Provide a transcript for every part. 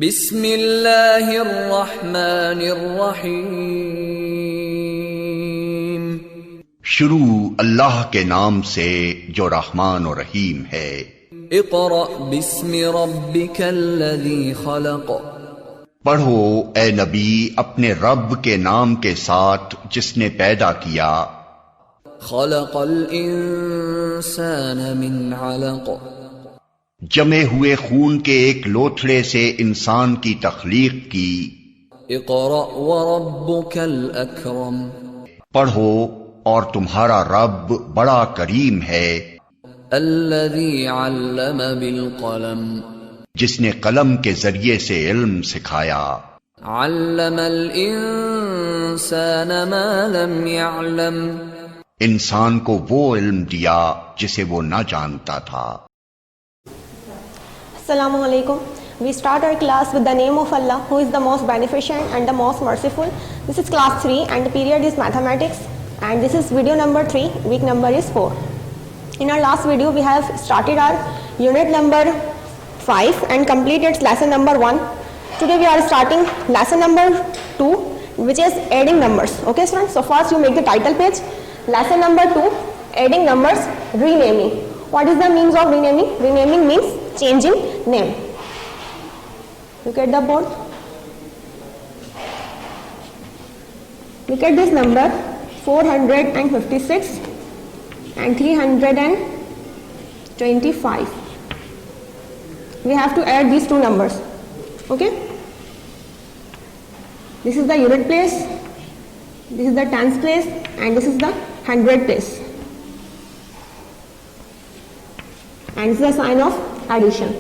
बिस्मिल्लाहिर्रहमानिर्रहीम। शुरू अल्लाह के नाम से जो रहमान और रहीम है। इक़रा बिस्मि रब्बिकल्लज़ी खलक़। पढ़ो ए नबी अपने रब के नाम के साथ जिसने पैदा किया। खलक़ल इंसान मिन अलक़। जमे हुए खून के एक लोथड़े से इंसान की तख्लीक की। इक़रा व रब्बुकल अकरम। पढ़ो और तुम्हारा रब बड़ा करीम है। अल्लज़ी अल्लम बिल क़लम। जिसने कलम के जरिए से इल्म सिखाया। अल्लमल इंसान मा लम यअलम। इंसान को वो इल्म दिया जिसे वो न जानता था। Assalamu alaikum. We start our class with the name of Allah, who is the most beneficent and the most merciful. This is class 3 and the period is mathematics, and this is video number 3, week number is 4. In our last video we have started our unit number 5 and completed lesson number 1. Today we are starting lesson number 2, which is adding numbers. Okay students, so first you make the title page. Lesson number 2, adding numbers, renaming. What is the means of renaming? Renaming means changing name. Look at the board. Look at this number 456 and 325. We have to add these two numbers. Okay? This is the unit place, this is the tens place, and this is the hundred place. And this is the sign of addition.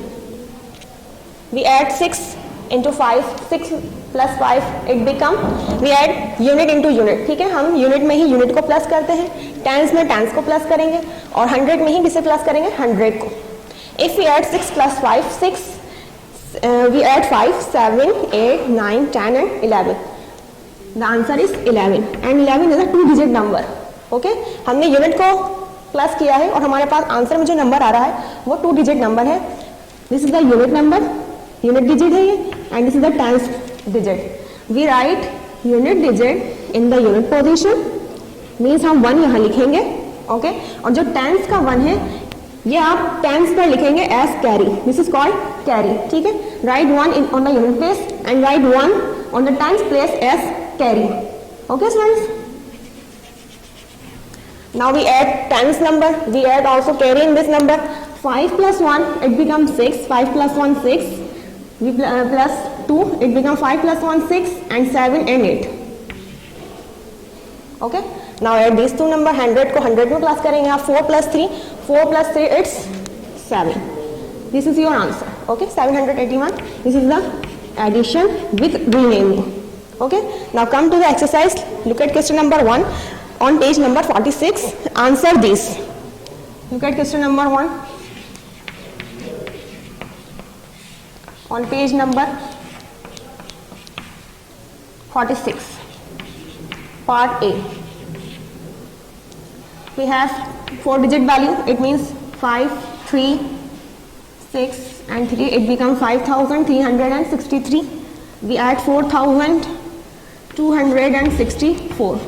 We add 6 into 5, 6 plus 5, it become, we add unit into unit. ठीक है, हम unit में ही unit को plus करते हैं, tense में tense को plus करेंगे और 100 में ही किसे प्लस करेंगे, 100 को. If we add 6 plus 5, 6, we add 5, 7, 8, 9, 10 and 11. The answer is 11 and 11 is a 2-digit number. Okay, हमने यूनिट को प्लस किया है और हमारे पास आंसर में जो नंबर आ रहा है वो 2 डिजिट नंबर है. This is the unit number, unit digit है ये, and this is the tens digit. We write unit digit in the unit position, means हम 1 यहाँ लिखेंगे. ओके, और जो टेंस का 1 है ये आप टेंस पर लिखेंगे as carry. This is called carry. ठीक है, write 1 on the unit place and write 1 on the tens place as carry. Okay students, now we add tens number, we add also carry in this number. 5 plus 1 it becomes 6, 5 plus 1 6, we plus 2 it becomes 5 plus 1 6 and 7 and 8. Okay, now add these two number, 100 को 100 में plus करेंगे आप. 4 plus 3 it's 7. This is your answer. Okay, 781. This is the addition with renaming. Okay, now come to the exercise. Look at question number 1 on page number 46. Answer this. Look at question number 1 on page number 46, part A. We have 4-digit value. It means 5, 3, 6 and 3. It becomes 5,363. We add 4,264.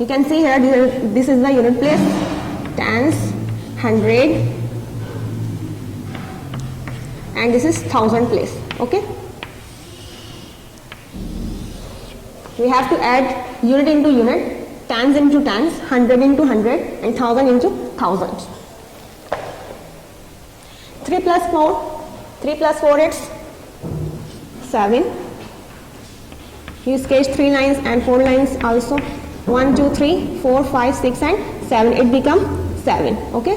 You can see here this is the unit place, tens, 100 and this is 1000 place. Okay, we have to add unit into unit, tens into tens, 100 into 100 and 1000 into 1000. 3 plus 4 it's 7. You sketch 3 lines and 4 lines also. 1, 2, 3, 4, 5, 6 and 7. It becomes 7. Okay.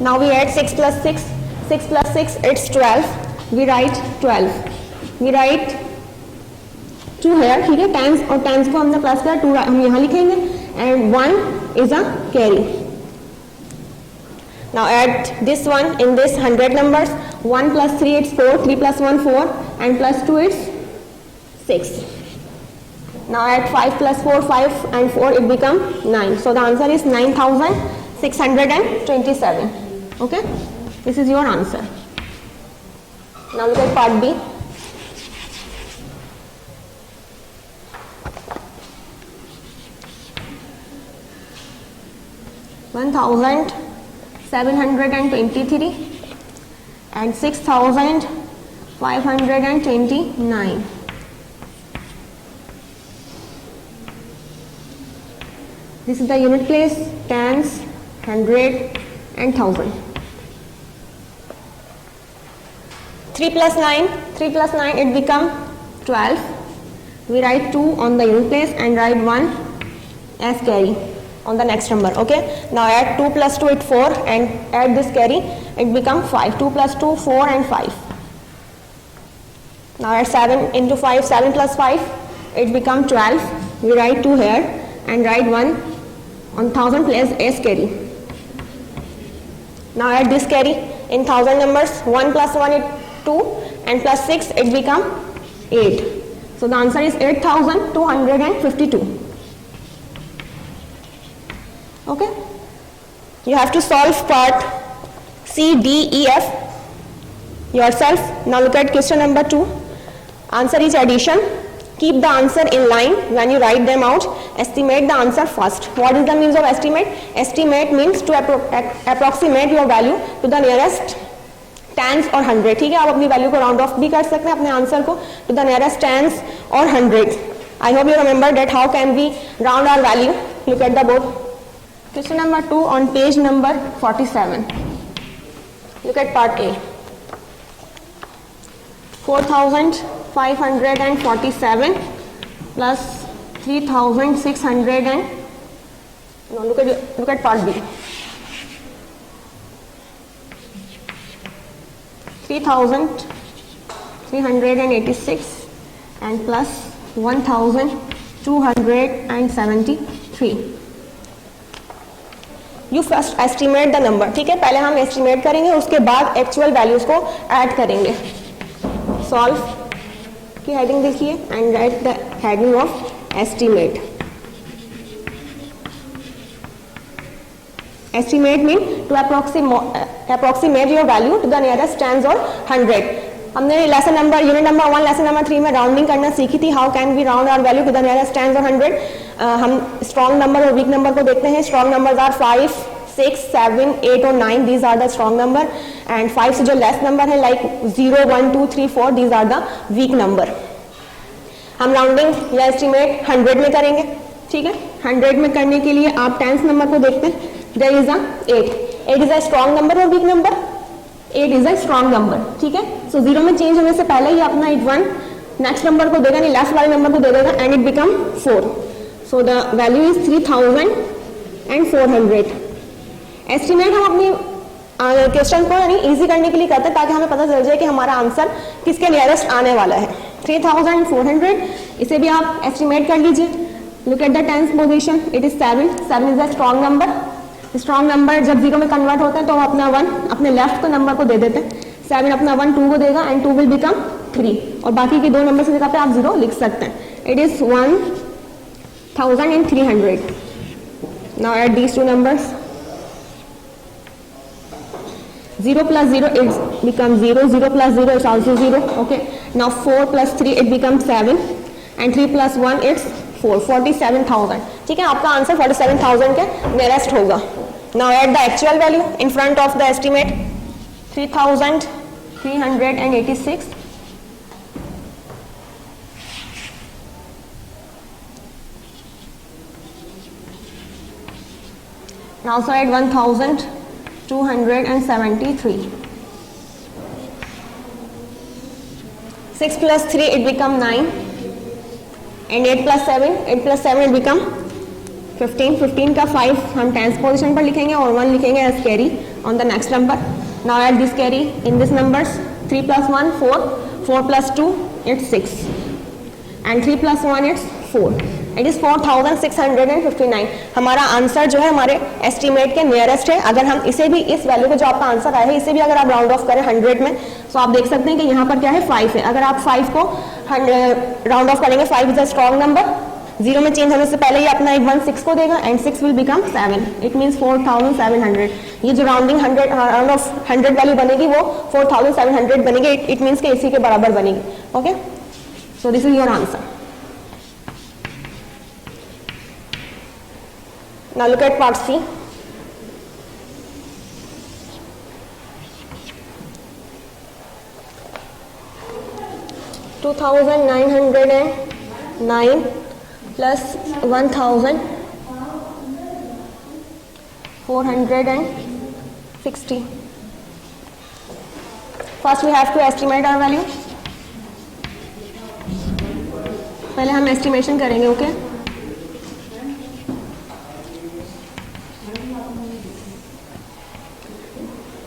Now we add 6 plus 6. 6 plus 6 it's 12. We write 12. We write 2 here. ठीक है, tens और tens को हमने plus किया, 2 हम यहाँ लिखेंगे and 1 is a carry. Now add this one in this 100 numbers. 1 plus 3 it's 4. 3 plus 1 4 and plus 2 it's 6. Now add 5 plus 4, 5 and 4 it become 9. So the answer is 9,627. Okay, this is your answer. Now look at part B. $1,723 and $6,529. This is the unit place, tens, hundred and thousand. 3 plus 9 it become 12. We write 2 on the unit place and write 1 as carry on the next number. Okay, now add 2 plus 2 it 4 and add this carry, it become 5. 2 plus 2 4 and 5. Now add 7 into 5, 7 plus 5 it become 12. We write 2 here and write 1 on 1000 place as carry. Now add this carry in 1000 numbers. 1 plus 1 is 2 and plus 6 it become 8. So the answer is 8252. Okay, you have to solve part C, D, E, F yourself. Now look at question number 2. Answer is addition. Keep the answer in line when you write them out. Estimate the answer first. What is the means of estimate? Estimate means to approximate your value to the nearest tens or hundred. ठीक है, आप अपनी value को round of भी कर सकते हैं अपने आंसर को to the nearest tens or hundreds. I hope you remember that how can we round our value. Look at the board. Question number 2 on page number 47. Look at part A. 4,547 plus 3,600 and no, look at part B. 3,386 and plus 1,273. You first estimate the number. ठीक है, पहले हम estimate करेंगे, उसके बाद actual values को add करेंगे. Solve की heading देखिए and write the heading of estimate. Estimate mean to approximate your value to the nearest tens or hundred. हमने lesson number unit number 1 lesson number 3 में राउंडिंग करना सीखी थी. How can we round our value to the nearest tens और 100. हम strong number और weak number को देखते हैं. स्ट्रॉन्ग नंबर्स आर 5, 6, 7, 8 और 9. These are the strong number and 5 से जो लेस नंबर है like 0, 1, 2, 3, 4 these are the weak number. हम राउंडिंग या एस्टिमेट 100 में करेंगे. ठीक है, 100 में करने के लिए आप टेंस नंबर को देखते हैं. There is a 8. 8 is a strong number और weak number. 8 is a strong number. ठीक है, सो 0 में चेंज होने से पहले ही अपना 1 नेक्स्ट नंबर को देगा, नहीं लास्ट वाले नंबर को दे देगा and it become 4. So the value is 3,400. Estimate हम अपनी क्वेश्चन को यानी इजी करने के लिए करते हैं ताकि हमें पता चल जाए कि हमारा आंसर किसके नियरेस्ट आने वाला है. 3,400 इसे भी आप एस्टिमेट कर लीजिए. Look at the tens position. It is 7. 7 is a strong number. Strong number जब 0 में कन्वर्ट होते हैं तो अपना 1 अपने लेफ्ट को नंबर को दे देते हैं. 7 अपना 1 2 को देगा एंड 2 विल बिकम 3 और बाकी के 2 नंबर की जगह पे आप 0 लिख सकते हैं. It is 1,300. Now add these two numbers. 0 plus 0 it becomes 0. 0 plus 0 is also 0. Okay. Now 4 plus 3 it becomes 7 and 3 plus 1 it's 4. 47,000. ठीक है, आपका आंसर 47,000 के नियरेस्ट होगा. Now add the actual value in front of the estimate. 3,386 and also add 1,273. 6 plus 3 it become 9 and 8 plus 7 it become 15. 15 का 5 हम tense position पर लिखेंगे और 1 लिखेंगे as carry on the next number. Now add this carry in this numbers. 3 plus 1 4. 4 plus 2 it's 6 and 3 plus 1 it's 4. It is 4,659. हमारा answer जो है हमारे एस्टिमेट के नियरेस्ट है. अगर हम इसे भी इस वैल्यू का जो आपका आंसर आया है इसे भी अगर आप राउंड ऑफ करें 100 में तो आप देख सकते हैं कि यहाँ पर क्या है 5 है. अगर आप 5 को राउंड ऑफ करेंगे 5 is a strong number zero में चेंज होने से पहले ये अपना एक 1 6 को देगा and 6 will become 7. It means 4700. ये जो राउंडिंग 100 ऑफ 100 वैल्यू बनेगी वो 4700 बनेगी. इट मीन्स के इसी के बराबर बनेगी. Okay, so this is your answer. Now look at part C. $2,909 plus 1,460. First we have to estimate our value. पहले हम estimation करेंगे. ओके,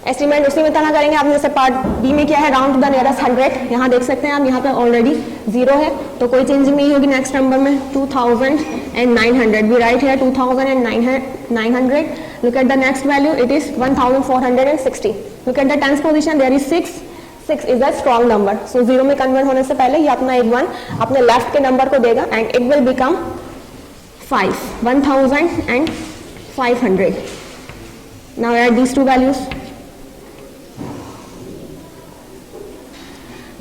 एस्टिमेट उसी में तरह करेंगे. आपने जैसे पार्ट बी में किया है राउंड टू द नियरेस्ट 100. यहाँ देख सकते हैं आप, यहाँ पे ऑलरेडी 0 है तो कोई चेंजिंग नहीं होगी. नेक्स्ट नंबर में 2,900. We write here 2,900. Look at the next value, it is 1,460. Look at the tenth position, there is 6. 6 is a strong number. So 0 में कन्वर्ट होने से पहले ये अपना एक 1 अपने लेफ्ट के नंबर को देगा and it will become 5. 1,500. Now add these two values.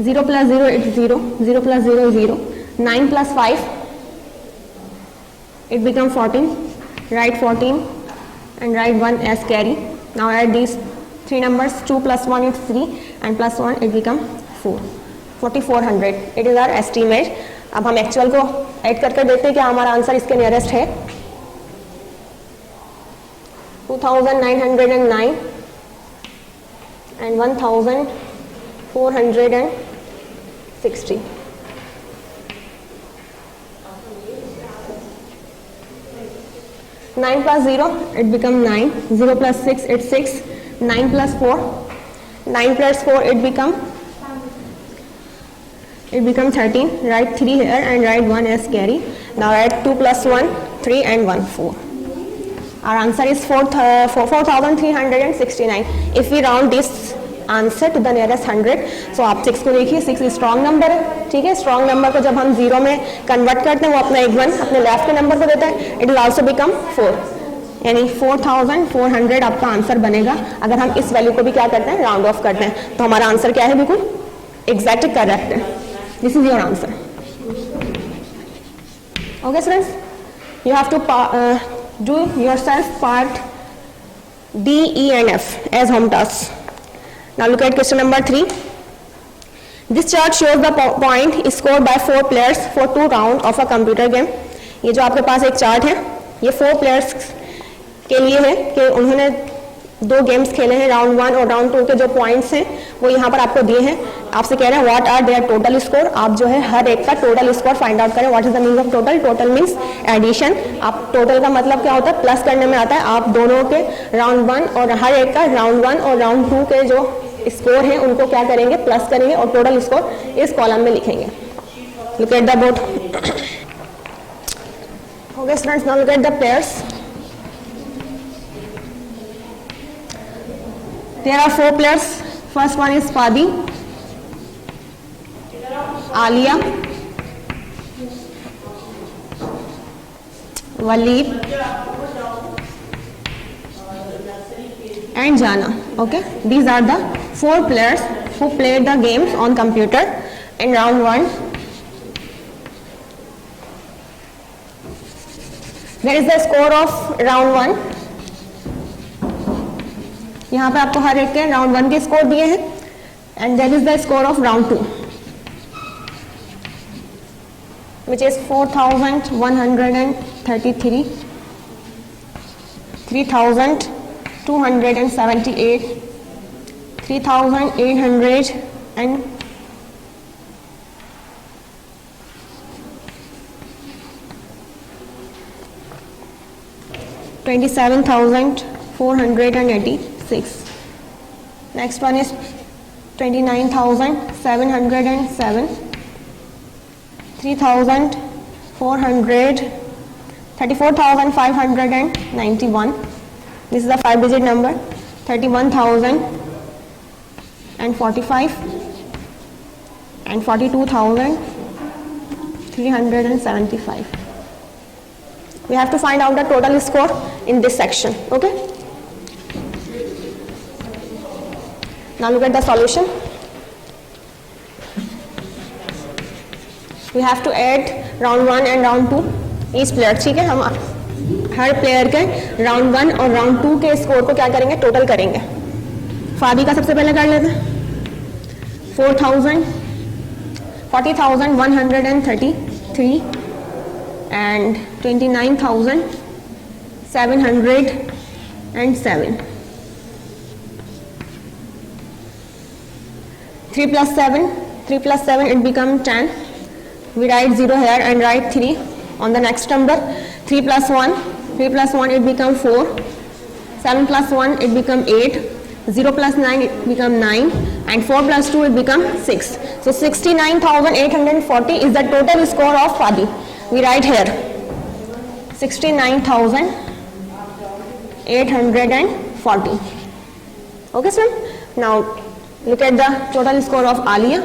0 plus 0 it's 0. 0 plus 0 is 0. 9 plus 5 it becomes 14. Write 14 and write 1 as carry. Now add these three numbers. 2 plus 1 is 3 and plus 1 it becomes 4. 4,400. It is our estimate. अब हम actual को add करके देखते हैं कि हमारा answer इसके nearest है. 2,909 and 1,460. Nine plus 0 it become 9. 0 plus 6 it's 6. 9 plus 4. 9 plus 4 it become 13. Write 3 here and write 1 as carry. Now add 2 plus 1 3 and 1 4. Our answer is 4,369. If we round this answer to the nearest 100. So आप 6 को देखिए, 6 strong number है. ठीक है, strong number को जब हम 0 में कन्वर्ट करते हैं वो अपना एक 1 अपने लेफ्ट के नंबर को देता है. It will also become 4. यानी 4,400 आपका आंसर बनेगा अगर हम इस वैल्यू को भी क्या करते हैं, राउंड ऑफ करते हैं. तो हमारा आंसर क्या है, बिल्कुल एग्जैक्ट करेक्ट है. This is your answer. Okay students, you have to do yourself part D, E and F as home tasks. Now look at question number 3. This chart shows the point scored by 4 players for 2 rounds of a computer game. ये जो आपके पास एक chart है ये 4 players के लिए है कि उन्होंने 2 गेम्स खेले हैं. राउंड 1 और राउंड 2 के जो पॉइंट्स हैं वो यहाँ पर आपको दिए हैं. आपसे कह रहे हैं what are their total score. आप जो है हर एक का टोटल स्कोर फाइंड आउट करें. What is the meaning of total. Total means addition. आप टोटल का मतलब क्या होता है, प्लस करने में आता है. आप दोनों के राउंड 1 और हर एक का राउंड 1 और राउंड 2 के जो स्कोर है उनको क्या करेंगे, प्लस करेंगे और टोटल स्कोर इस कॉलम में लिखेंगे. Look at the board. Okay students, now look at the players. There are 4 players. First one is Fadi, Alia, Walid and Jana. Okay, these are the 4 players who played the games on computer in round 1. There is the score of round 1. यहाँ पे आपको हर एक के round 1 के score दिए हैं and there is the score of round 2 which is 4,133, 3,278, 3,800 and 27,486. Next one is 29,707, 3,400, 34,591. This is the 5-digit number. 31,045 and 42,375. We have to find out the total score in this section. Okay. Now look at the solution. We have to add round 1 and round 2 each player. ठीक है, हम हर player के round 1 और round 2 के score को क्या करेंगे, total करेंगे. फादी का सबसे पहले कर लेते हैं. 40,133 and 29,707. 3 plus 7 it become 10. We write 0 here and write 3 on the next number. 3 plus 1 it become 4. 7 plus 1 it become 8. 0 plus 9 it become 9 and 4 plus 2 it become 6. So 69,840 is the total score of Fadi. We write here 69,840. Okay sir. Now look at the total score of Alia.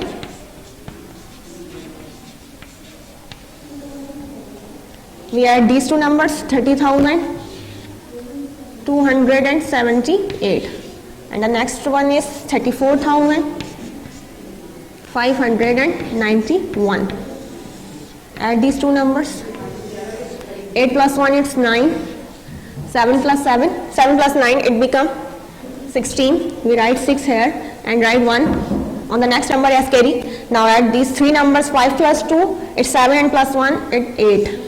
We add these two numbers, 30,278 and the next one is 34,591. Add these two numbers. 8 plus 1 it's 9. 7 plus 9 it become 16. We write 6 here and write 1 on the next number as carry. Now add these three numbers. 5 plus 2 it's 7 and plus 1 it's 8.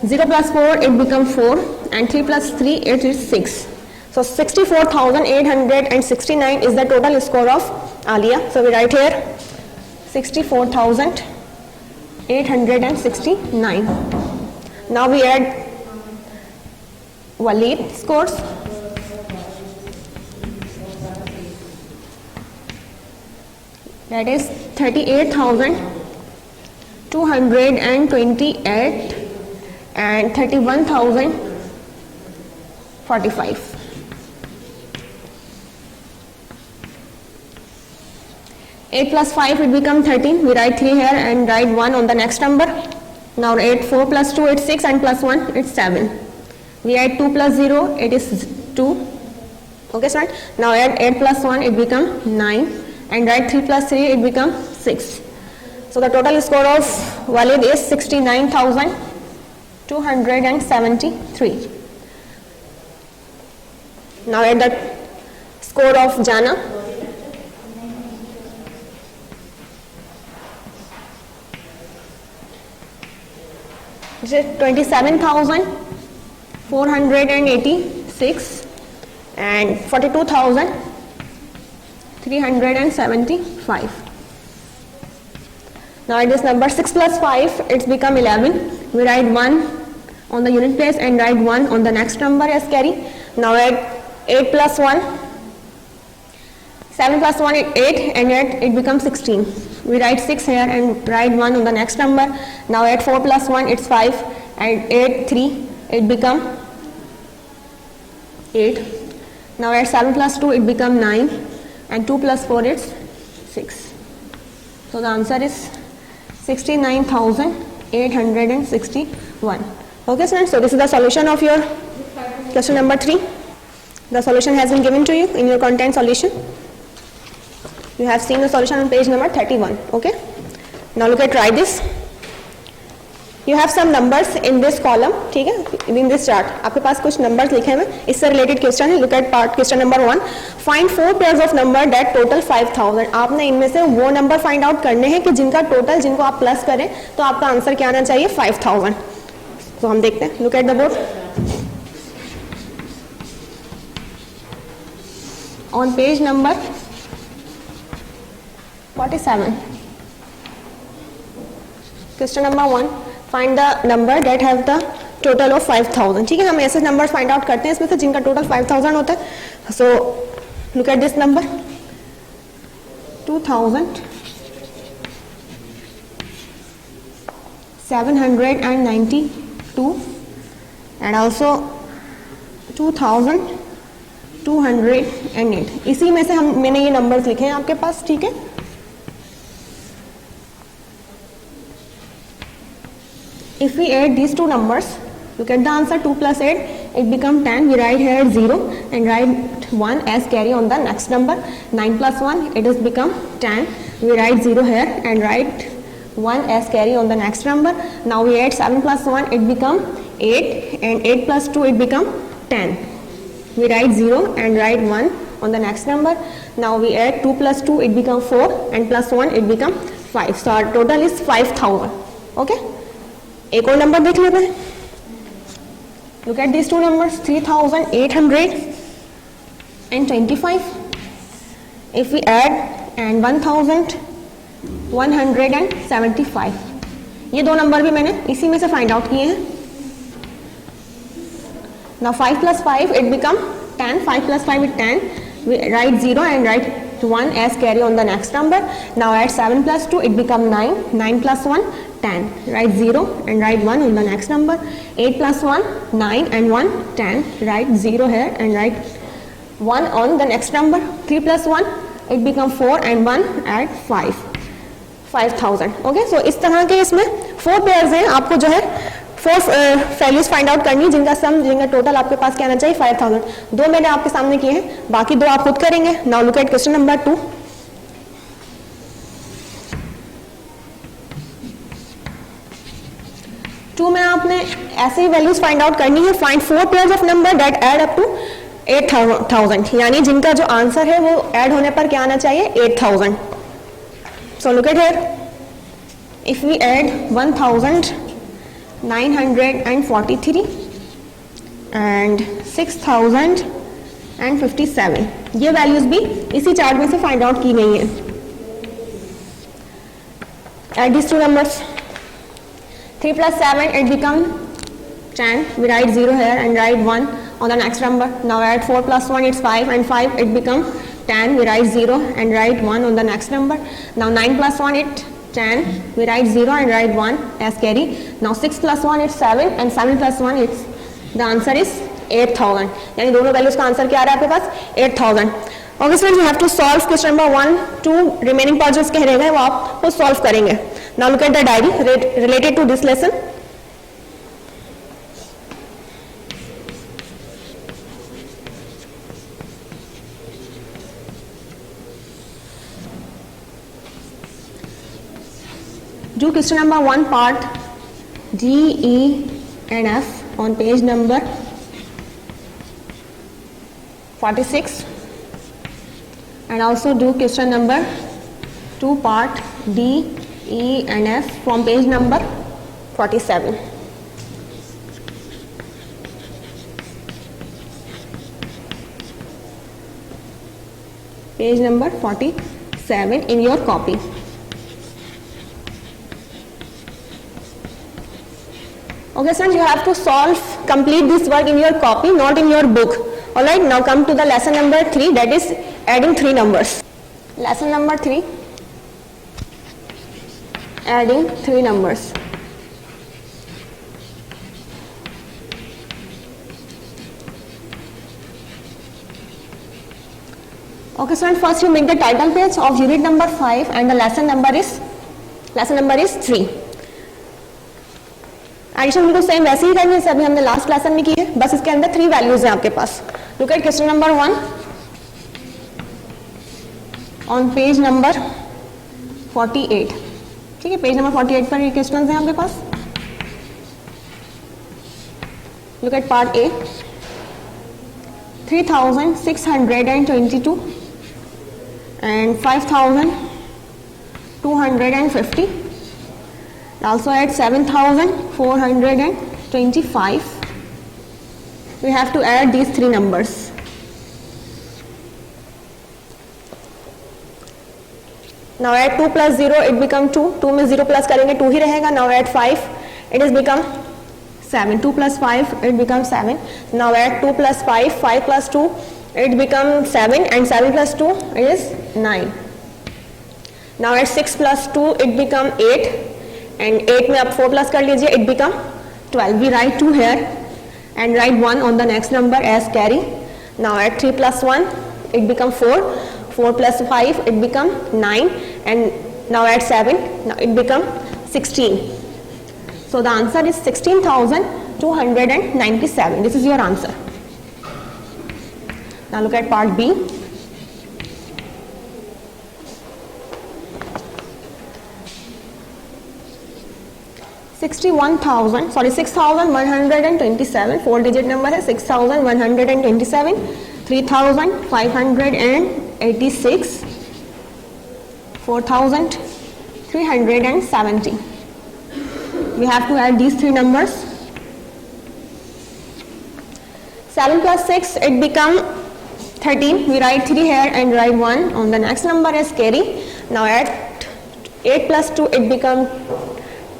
0 plus 4 it become 4 and 3 plus 3 it is 6. So 64,869 is the total score of Alia. So we write here 64,869. Now we add Walid scores. That is 38,228 and 31,045. 8 plus 5 it become 13. We write 3 here and write 1 on the next number. Now 4 plus 2 it's 6 and plus 1 it's 7. We add 2 plus 0 it is 2. Okay sir. Now add 8 plus 1 it become 9 and write 3 plus 3 it become 6. So the total score of Walid is 69,273. Now add the score of Jana. It is 27,486 and 42,375. Now at this number 6 plus 5 it's become 11. We write 1 on the unit place and write 1 on the next number as carry. Now add 8 plus 1, 7 plus 1 is 8 and yet it becomes 16. We write 6 here and write 1 on the next number. Now add 4 plus 1 it's 5 and 8 3 it become 8. Now add 7 plus 2 it become 9 and 2 plus 4 it's 6. So the answer is 69,861. Okay students, so this is the solution of your question number 3. The solution has been given to you in your content solution. You have seen the solution on page number 31. Okay. Now look at, try this. You have some numbers in this column. ठीक है, in this chart आपके पास कुछ numbers लिखे हैं. इससे related question है. Look at part question number 1. Find 4 pairs of number that total 5,000. आपने इनमें से वो number find out करने हैं कि जिनका total, जिनको आप plus करें तो आपका आंसर क्या आना चाहिए, 5,000. तो हम देखते हैं. Look at the board. On page number 47. Question number 1. Find the number that have the total of 5,000. ठीक है, हम ऐसे numbers find out करते हैं इसमें से जिनका total 5,000 होता है. So look at this number. 2,792 and also 2,208. इसी में से मैंने ये numbers लिखे हैं आपके पास. ठीक है, If we add these two numbers, look at the answer. 2 plus 8, it become 10. We write here 0 and write 1 as carry on the next number. 9 plus 1, it has become 10. We write 0 here and write 1 as carry on the next number. Now we add 7 plus 1, it become 8, and 8 plus 2, it become 10. We write 0 and write 1 on the next number. Now we add 2 plus 2, it become 4, and plus 1, it become 5. So our total is 5000. Okay? एक और number देख लेते हैं. Look at these two numbers, 3825. If we add and 1175, ये दो number भी मैंने इसी में से फाइंड आउट किए हैं. Now 5 plus 5, it become 10. 5 plus 5 is 10. We write 0 and write 1 as carry on the next number. Now add 7 plus 2, it become 9. 9 plus 1, 10. Write 0 and write 1 on the next number. 8 plus 1, 9 and 1, 10. Write 0 here and write 1 on the next number. 3 plus 1, it become 4 and 1 add 5. 5000. Okay, so इस तरह के इसमें 4 pairs हैं. आपको जो है 4 values find out करनी, जिनका सम, जिनका टोटल आपके पास क्या आना चाहिए 5000. 2 मैंने आपके सामने किए हैं, बाकी 2 आप खुद करेंगे. Now look at question number 2. में आपने ऐसे ही वैल्यूज फाइंड आउट करनी है. Find 4 pairs of number that add up to 8000, यानी जिनका जो आंसर है वो ऐड होने पर क्या आना चाहिए 8000. So look at here. If we add 1943 and 6057, ये वैल्यूज भी इसी चार्ट में से फाइंड आउट की गई हैं. Add these two numbers. 3 plus 7, it become 10. We write 0 here and write 1 on the next number. Now add 4 plus 1, it's 5, and 5, it become 10. We write 0 and write 1 on the next number. Now 9 plus 1, it's 10. We write 0 and write 1 as carry. Now 6 plus 1, it's 7, and 7 plus 1, it's, the answer is 8000. यानी दोनों values का answer क्या आ रहा है आपके पास 8000. Okay students, you have to solve question number 1, 2 remaining part जो इसके रह गए वो आप वो सॉल्व करेंगे. Now look at the diary related to this lesson. Do question number 1 part D, E and F on page number 46, and also do question number 2 part D, E and F from page number 47. Page number 47 in your copy. Okay, sir, you have to complete this work in your copy, not in your book. Alright, now come to the lesson number 3, that is adding 3 numbers. Lesson number 3, adding 3 numbers. Okay, so first you make the title page of unit number 5 and the lesson number is 3. Addition बिल्कुल same वैसे ही करनी है जैसे अभी हमने last lesson में की है, बस इसके अंदर 3 वैल्यूज हैं आपके पास. Look at question number 1 on page number 48. ठीक है, पेज नंबर 48 पर ये क्वेश्चन हैं आपके पास. Look at part A. 3622 and 5250. Also add 7425. We have to add these 3 numbers. Now add 2 plus 0, it become 2. 2 में 0 plus करेंगे 2 ही रहेगा. Now add 5, it is become 7. 2 plus 5, it becomes 7. Now add 2 plus 5, 5 plus 2, it becomes 7, and 7 plus 2 is 9. Now add 6 plus 2, it become 8. And 8 में आप 4 plus कर लीजिए, it become 12. We write 2 here and write 1 on the next number as carry. Now add 3 plus 1, it become 4. 4 plus 5, it become 9. And now add 7, now it become 16. So So the answer is 16,297. This is your answer. Now look at part B. Six thousand 127. 4-digit number है 6,127. 3,586. 4,370. We have to add these three numbers. 7 plus 6, it become 13. We write 3 here and write 1 on the next number as carry. Now add 8 plus 2, it become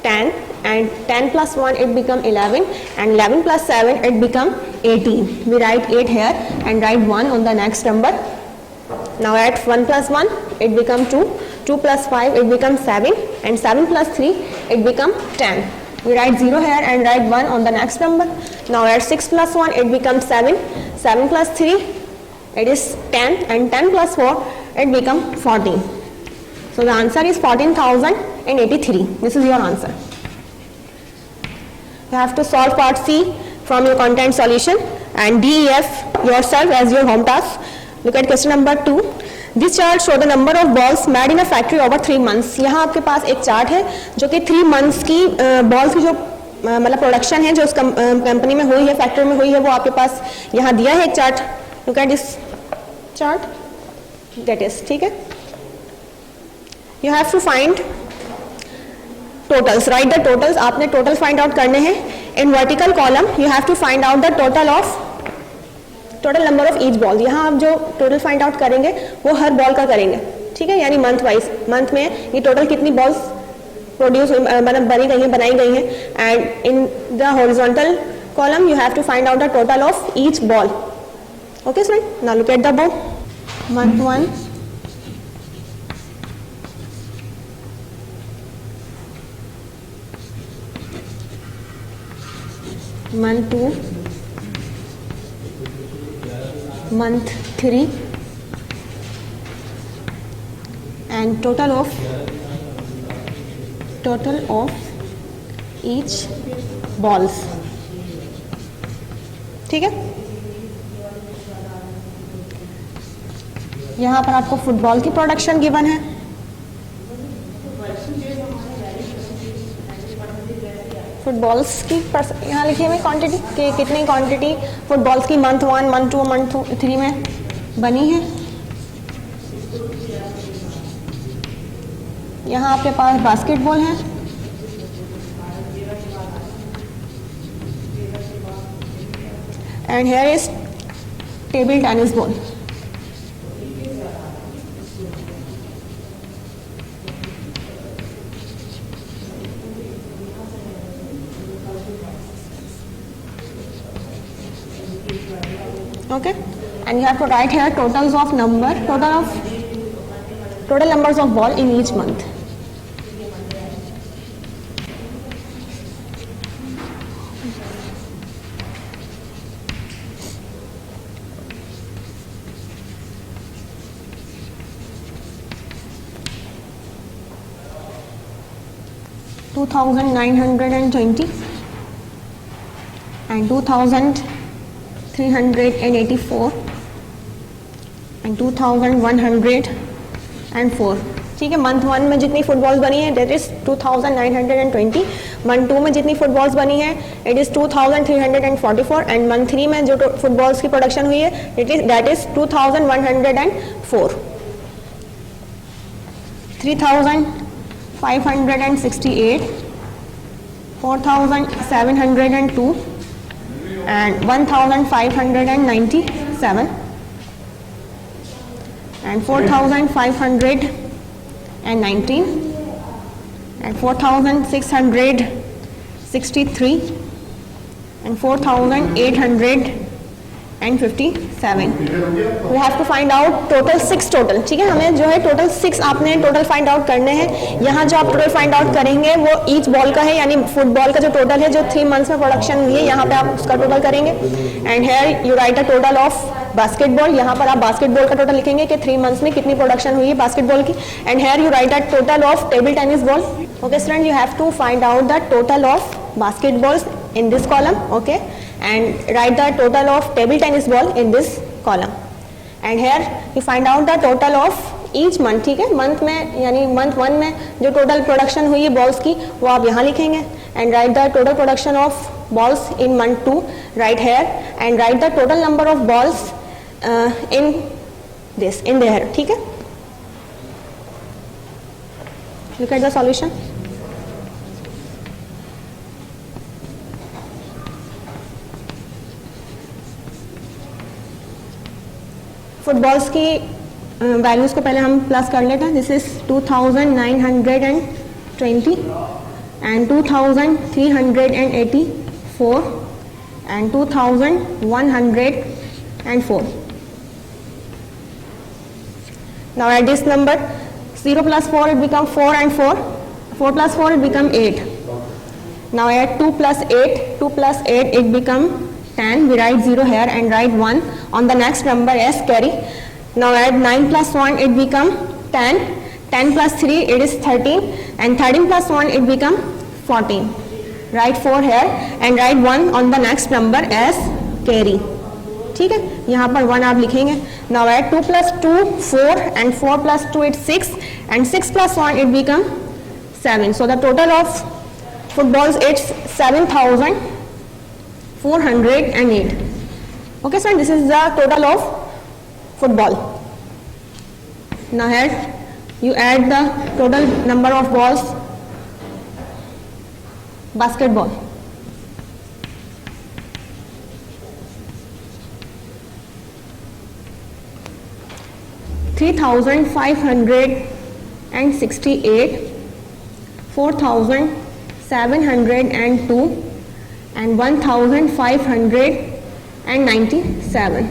10, and 10 plus 1, it become 11, and 11 plus 7, it become 18. We write 8 here and write 1 on the next number. Now add 1 plus 1, it become 2, 2 plus 5, it becomes 7, and 7 plus 3, it become 10. We write 0 here and write 1 on the next number. Now add 6 plus 1, it becomes 7, 7 plus 3, it is 10, and 10 plus 4, it becomes 14. So the answer is 14,083. This is your answer. You have to solve part C from your content solution and DEF yourself as your home task. Look at question number 2. This chart show the number of balls made in a factory over 3 months. यहाँ आपके पास एक chart है जो कि 3 months की balls की जो मतलब प्रोडक्शन है जो उस कंपनी में हुई है, फैक्ट्री में हुई है, वो आपके पास यहाँ दिया है एक chart. Look at this chart. That is, ठीक है. You have to find totals. Write the totals. आपने total find out करने हैं. In vertical column, you have to find out the total number of each ball. यहाँ आप जो total find out करेंगे वो हर ball का करेंगे, ठीक है, यानी month wise. month में ये total कितनी balls produce बनाई गई हैं, and in the horizontal column you have to find out the total of each ball. Okay, friend. Now look at the board. Month 1. Month 2, month 3, and total of each balls. ठीक है. यहाँ पर आपको football की production given है. Footballs की यहाँ लिखिए हुई क्वांटिटी कि कितनी क्वांटिटी फुटबॉल्स की मंथ 1, मंथ 2, मंथ 3 में बनी है. यहाँ आपके पास बास्केटबॉल है, and here is table tennis ball. Okay, and you have to write here total numbers of ball in each month. $2,920 and 2,384 and 2,104. ठीक है. मंथ 1 में जितनी फुटबॉल्स बनी है दैट इज 2,920. मंथ 2 में जितनी फुटबॉल्स बनी है इट इज 2,344, एंड मंथ 3 में जो फुटबॉल्स की प्रोडक्शन हुई है that is 2,104. 3,568, 4,702 and 1,597 and 4,519 and 4,663 and 4,857. We have to find out total 6 total. ठीक है, हमें जो है टोटल 6 आपने टोटल फाइंड आउट करने हैं. यहाँ जो आप टोटल फाइंड आउट करेंगे वो ईच बॉल का है, यानी फुटबॉल का जो टोटल है जो 3 मंथ्स में प्रोडक्शन हुई है यहाँ पे आप उसका टोटल करेंगे. And here you write a total of basketball. यहाँ पर आप बास्केटबॉल का टोटल लिखेंगे कि 3 मंथ्स में कितनी प्रोडक्शन हुई है बास्केटबॉल की. And here you write a total of table tennis ball. Okay student, you have to find out the total of basketballs in this column, okay, and write the total of table tennis ball in this column. And here you find out the total of each month, ठीक है, month में यानी month 1 में जो total production हुई है balls की वो आप यहाँ लिखेंगे. And write the total production of balls in month 2 right here and write the total number of balls in this in there, ठीक है. Look at the solution. Footballs की वैल्यूज को पहले हम प्लस कर लेते हैं. This is 2920 and 2384 and 2104. Now add this number. 0 plus 4 it become 4 and 4. 4 plus 4 it become 8. Now add 2 plus 8. 2 plus 8 it become 10. We write 0 here and write 1 on the next number as carry. Now add 9 plus 1 it become 10. 10 plus 3 it is 13 and 13 plus 1 it become 14. Write 4 here and write 1 on the next number as carry. ठीक है, यहाँ पर 1 आप लिखेंगे. Now add 2 plus 2 4 and 4 plus 2 it's 6 and 6 plus 1 it become 7. So the total of footballs it's 7408. Okay sir, this is the total of football. Now here you add the total number of balls basketball. $3,568, 4,702 and 1,597.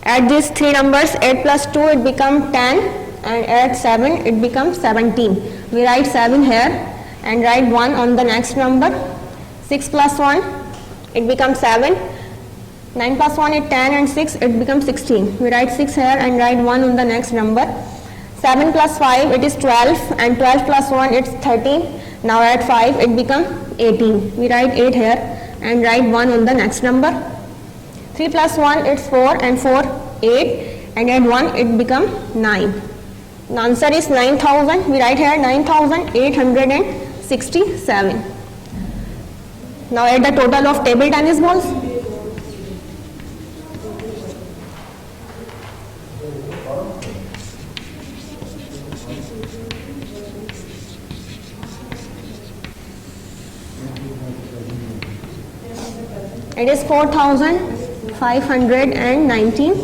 Add these three numbers. 8 plus 2 it become 10 and add 7 it becomes 17. We write 7 here and write 1 on the next number. 6 plus 1 it becomes 7. 9 plus 1 is 10 and 6 it becomes 16. We write 6 here and write 1 on the next number. 7 plus 5 it is 12 and 12 plus 1 it's 13. Now add 5 it becomes 18. We write 8 here and write 1 on the next number. 3 plus 1 it's 4 and 4 8 and add 1 it becomes 9. The answer is 9,000. We write here 9,867. Now add the total of table tennis balls. It is 4,519,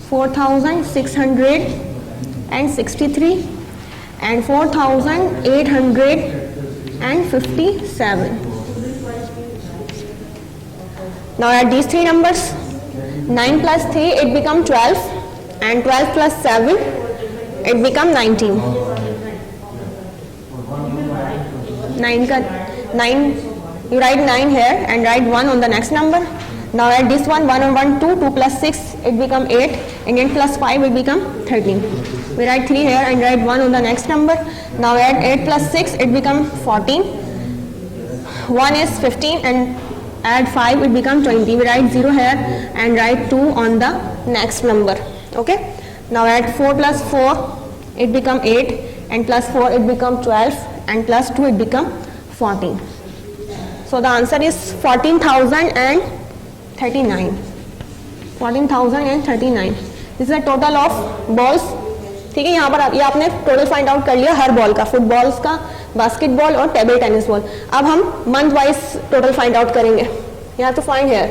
4,663 and 4,857. Now add these three numbers. 9 plus 3 it become 12 and 12 plus 7 it become 19. 9 you write 9 here and write 1 on the next number. Now add this one. 1 on 1 2. 2 plus 6 it become 8 and 8 plus 5 it become 13. We write 3 here and write 1 on the next number. Now add 8 plus 6 it become 14. 1 is 15 and add 5 it become 20. We write 0 here and write 2 on the next number. Okay. Now add 4 plus 4 it become 8 and plus 4 it become 12 and plus 2 it become 14. So the answer is 14,039. 14,039. This is the total of balls. ठीक है, यहाँ पर ये आपने total find out कर लिया हर ball का, footballs का, बास्केटबॉल और टेबल टेनिस बॉल. अब हम month wise total find out करेंगे. यहाँ तो फाइंड है,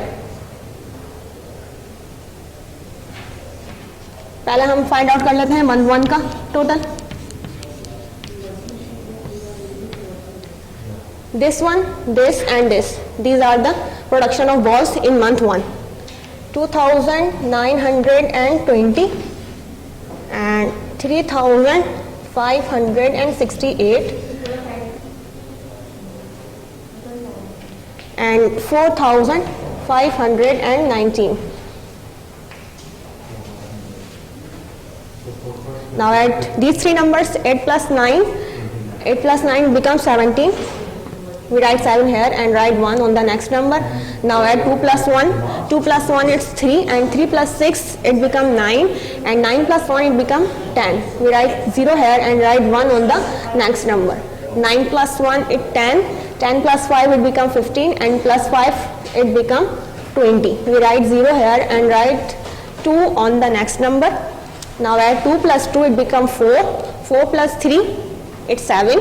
पहले हम फाइंड आउट कर लेते हैं मंथ 1 का total. This one, this and this. These are the production of balls in month 1. 2,920 and 3,568 and 4,519. Now add these three numbers, 8 plus 9, 8 plus 9 becomes 17. We write 7 here and write 1 on the next number. Now add 2 plus 1, 2 plus 1 it's 3, and 3 plus 6 it become 9, and 9 plus 1 it become 10. We write 0 here and write 1 on the next number. 9 plus 1 it 10, 10 plus 5 it become 15, and plus 5 it become 20. We write 0 here and write 2 on the next number. Now add 2 plus 2 it become 4, 4 plus 3 it's 7,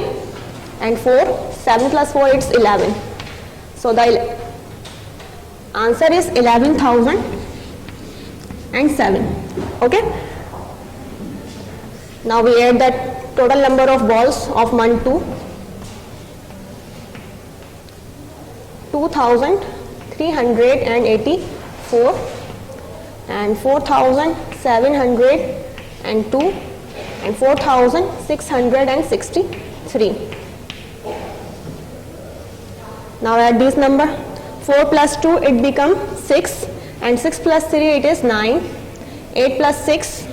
and 7 plus 4 it's 11. So the answer is 11,007. Okay. Now we add the total number of balls of 1, 2. 2,384 and 4,702 and 4,663. Now add this number. 4 plus 2 it become 6, and 6 plus 3 it is 9. 8 plus 6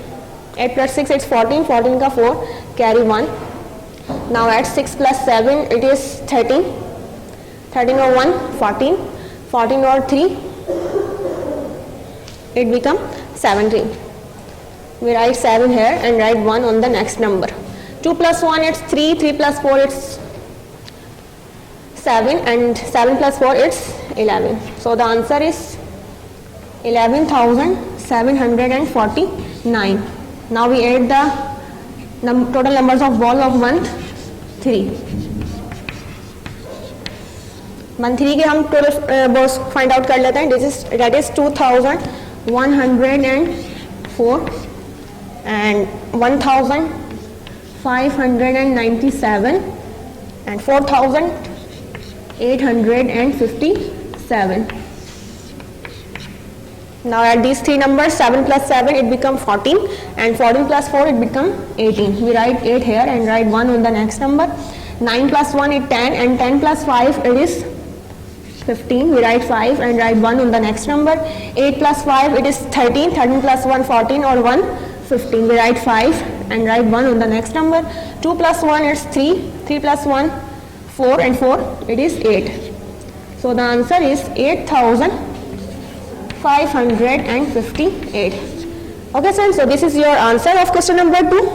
it's 14, 14 ka 4 carry 1. Now add 6 plus 7 it is 13, 13 or 1 14, 14 or 3 it become 17. We write 7 here and write 1 on the next number. 2 plus 1 it's 3, 3 plus 4 it's 7, and 7 plus 4 it's 11. So the answer is 11,749. Now we add the total numbers of ball of month 3. Month 3 के हम total balls find out कर लेते हैं. that is 2,104 and 1,597 and 4,857. Now add these three numbers. 7 plus 7 it become 14, and 14 plus 4 it become 18. We write 8 here and write 1 on the next number. 9 plus 1 is 10, and 10 plus 5 it is 15. We write 5 and write 1 on the next number. 8 plus 5 it is 13, 13 plus 1 14 or 1 15. We write 5 and write 1 on the next number. 2 plus 1 is 3, 3 plus 1 4, and 4 it is 8. So the answer is 8,558. Okay, sir. So this is your answer of question number 2.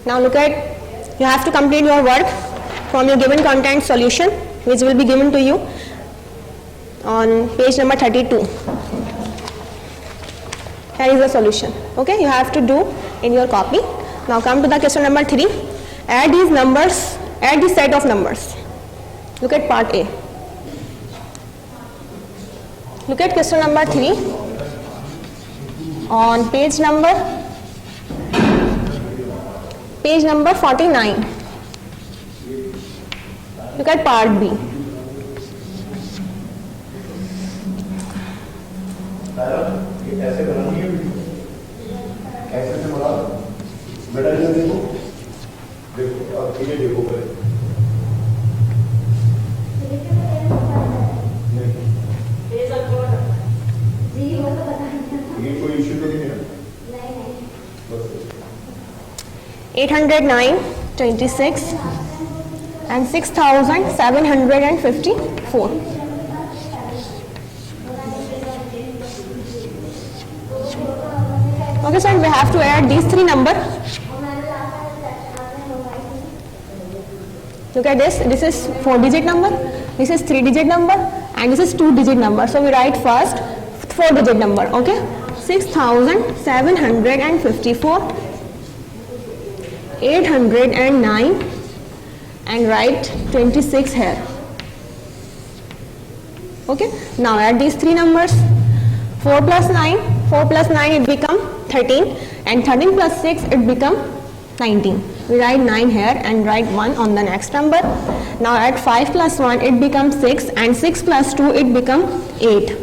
Now look at, you have to complete your work from your given content solution, which will be given to you on page number 32. Here is the solution. Okay, you have to do in your copy. Now come to the question number 3. Add these numbers, add this set of numbers. Look at part A. Look at question number 3 on page number 49. Look at part B. ऐसे बनानी है ऐसे से बना बेटा ये देखो देखो अब ये देखो पहले ये कोई इश्यू तो नहीं है 809, 26 and 6,754. Okay, so we have to add these three numbers. Look at this. This is 4-digit number. This is 3-digit number, and this is 2-digit number. So we write first 4-digit number. Okay, 6,754, 809, and write 26 here. Okay. Now add these three numbers. 4 plus 9. 4 plus 9 it become 13, and 13 plus 6 it become 19. We write 9 here and write 1 on the next number. Now add 5 plus 1 it becomes 6, and 6 plus 2 it become 8.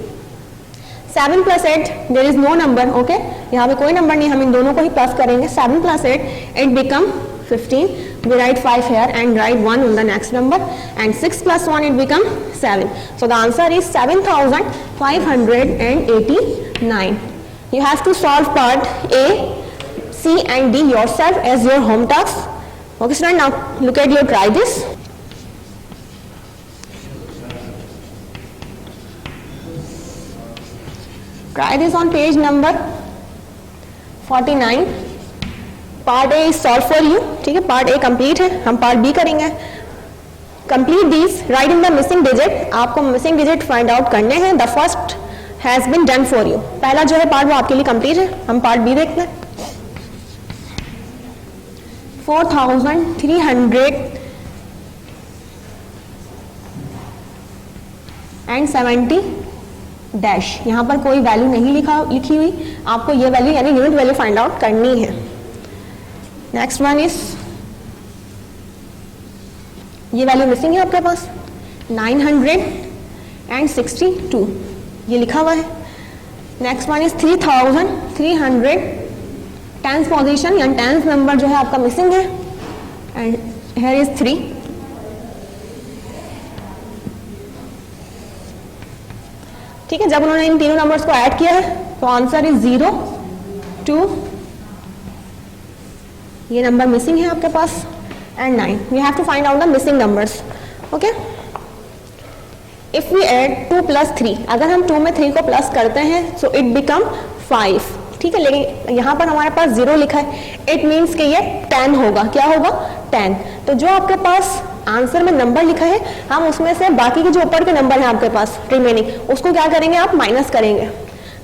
7 plus 8 there is no number. Okay, यहाँ पे कोई number नहीं, हम इन दोनों को ही plus करेंगे. 7 plus 8 it become 15. We write 5 here and write 1 on the next number, and 6 plus 1 it become 7. So the answer is 7589. You have to solve part A, C and D yourself as your home task. Okay student, now look at your try this. Try this on page number 49. Part A is solve for you, ठीक है, part A complete है, हम part B करेंगे. Complete this, right in the missing digit. आपको missing digit find out करने हैं. The first has been done for you. पहला जो है पार्ट वो आपके लिए कंप्लीट है. हम पार्ट बी देखते हैं. 4370 डैश. यहां पर कोई वैल्यू नहीं लिखी हुई. आपको ये वैल्यू यानी यूनिट वैल्यू फाइंड आउट करनी है. नेक्स्ट वन इज, ये वैल्यू मिसिंग है आपके पास 962, ये लिखा हुआ है. Next one is 3300. Tenth position या टेंथ नंबर जो है आपका मिसिंग है, एंड हियर इज 3. ठीक है, जब उन्होंने इन तीनों नंबर्स को ऐड किया है तो आंसर इज 0, 2. ये नंबर मिसिंग है आपके पास, and 9. We have to find out the missing numbers. Okay, if we add 2 plus 3, अगर हम 2 में 3 को प्लस करते हैं सो इट बिकम 5. ठीक है, लेकिन यहाँ पर हमारे पास 0 लिखा है. इट मीन्स कि ये 10 होगा. क्या होगा? 10. तो जो आपके पास आंसर में नंबर लिखा है, हम उसमें से बाकी के जो ऊपर के नंबर हैं आपके पास रिमेनिंग, उसको क्या करेंगे? आप माइनस करेंगे.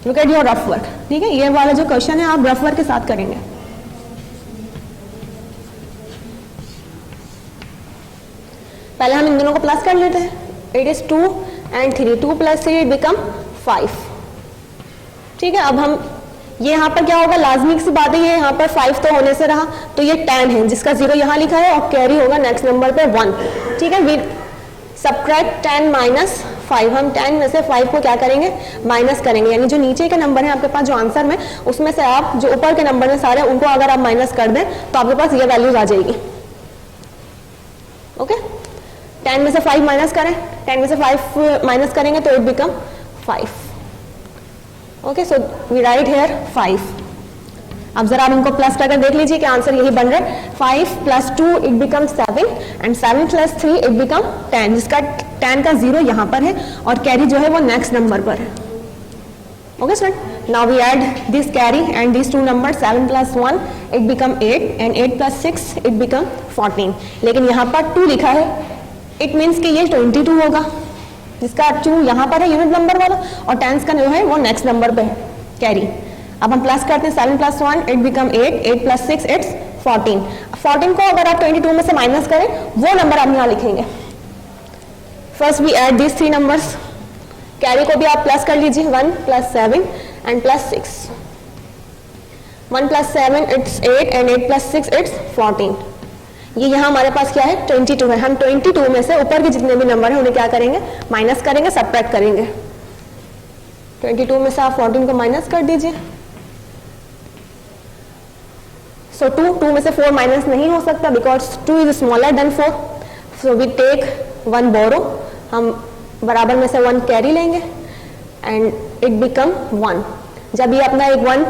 Look at your rough work. ठीक है, ये वाला जो क्वेश्चन है आप रफ वर्क के साथ करेंगे. पहले हम इन दोनों को प्लस कर लेते हैं. It is 2 and 3. 2 plus 3 it become 5. ठीक है, अब हम ये यहाँ पर क्या होगा? लाजमी सी बात है, ये यहाँ पर 5 तो होने से रहा, तो ये 10 है जिसका 0 यहाँ लिखा है और कैरी होगा नेक्स्ट नंबर पे 1. ठीक है, वी सबट्रैक्ट 10 माइनस 5. हम 10 में से 5 को क्या करेंगे? माइनस करेंगे. यानी जो नीचे के नंबर है आपके पास जो आंसर में, उसमें से आप जो ऊपर के नंबर हैं सारे, उनको अगर आप माइनस कर दें तो आपके पास ये वैल्यूज आ जाएगी. ओके, 10 में से 5 माइनस करें, 10 में से 5 माइनस करेंगे तो it become 5. Okay, so we write here 5. अब जरा आप इनको प्लस करके देख लीजिए कि आंसर यही बन रहा है. 5 plus 2 it become 7 and 7 plus 3 it become 10, जिसका 10 का 0 यहाँ पर है और कैरी जो है वो नेक्स्ट नंबर पर है. Okay sir, now we add this carry and this 2 number. 7 plus 1 it become 8 and 8 plus 6 it become 14. लेकिन यहाँ पर 2 लिखा है, इट मीन्स कि ये 22 होगा, जिसका 2 यहाँ पर है यूनिट नंबर वाला, और 10 का जो है वो नेक्स्ट नंबर पे है कैरी. अब हम प्लस करते हैं. 7 plus 1 it become 8, 8 plus 6 it's 14. 14 को अगर आप 22 में से माइनस करें, वो नंबर आप यहाँ लिखेंगे. First we add this 3 numbers. Carry को भी आप प्लस कर लीजिए. 1 plus 7 and plus 6. 1 plus 7 it's 8 and 8 plus 6 it's 14. ये यहाँ हमारे पास क्या है? 22 है. हम 22 में से ऊपर के जितने भी नंबर हैं उन्हें क्या करेंगे? माइनस करेंगे, सबट्रैक्ट करेंगे. 22 में से आप 14 को माइनस कर दीजिए. सो 2 में से 4 माइनस नहीं हो सकता because 2 is smaller than 4. So we take 1 borrow. हम बराबर में से 1 कैरी लेंगे एंड इट बिकम 1. जब ये अपना एक 1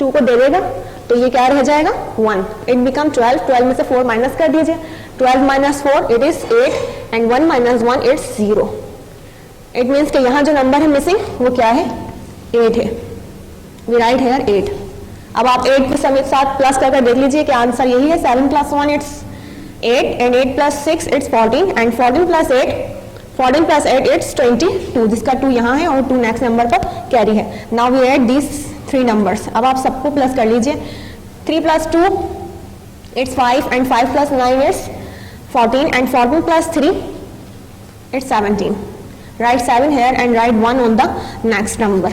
2 को दे देगा तो ये क्या रह जाएगा? 1. It become 12. 12 में से 4 माइनस कर दीजिए. 12 minus 4 it is 8 and 1 minus 1 it's 0. It means कि यहाँ जो नंबर है मिसिंग वो क्या है? 8 है. We write here 8. अब आप 8 के साथ प्लस करके देख लीजिए कि आंसर यही है. 7 plus 1 it's 8 and 8 plus 6 it's 14 and 14 plus 8 it's 22, जिसका 2 यहाँ है और 2 नेक्स्ट नंबर पर कैरी है. Now we add this 3 numbers. अब आप सबको प्लस कर लीजिए. 3 plus 2 it's 5 and 5 plus 9 it's 14 and 14 plus 3 it's 17. Right 7 here and write 1 on the next number.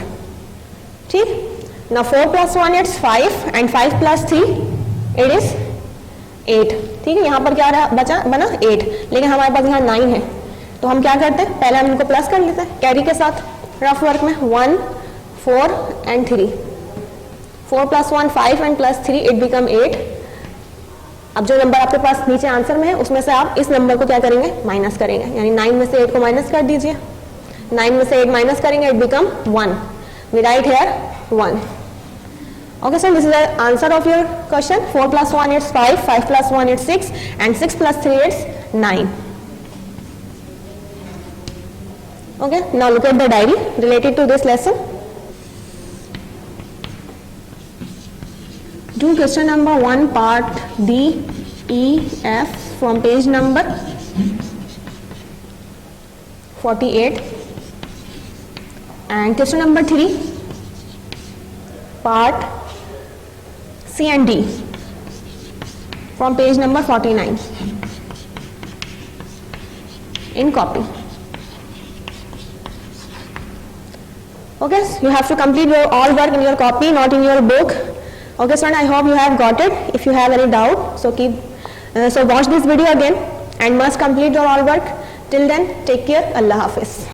ठीक. Now 4 plus 1 it's 5 and 5 plus 3 it is 8. ठीक है, यहाँ पर क्या बना? 8. लेकिन हमारे पास यहाँ 9 है, तो हम क्या करते हैं? पहले हम इनको प्लस कर लेते हैं कैरी के साथ रफ वर्क में. 1 4 and 3. 4 plus 1 5 and plus 3 it become 8 अब जो नंबर आपके पास नीचे आंसर में है उसमें से आप इस नंबर को क्या करेंगे, माइनस करेंगे, यानी 9 में से 8 को माइनस कर दीजिए, 9 में से 8 माइनस करेंगे, it become 1, we write here 1. Okay, so this is the answer of your question. 4 plus 1 is 5, 5 plus 1 is 6, and 6 plus 3 is 9. Okay, now look at the diary related to this lesson. Do question number 1 part D, E, F from page number 48, and question number 3 part C and D from page number 49 in copy. Okay, you have to complete your all work in your copy, not in your book. Okay, son, I hope you have got it. If you have any doubt, so watch this video again and must complete your all work. Till then, take care. Allah Hafiz.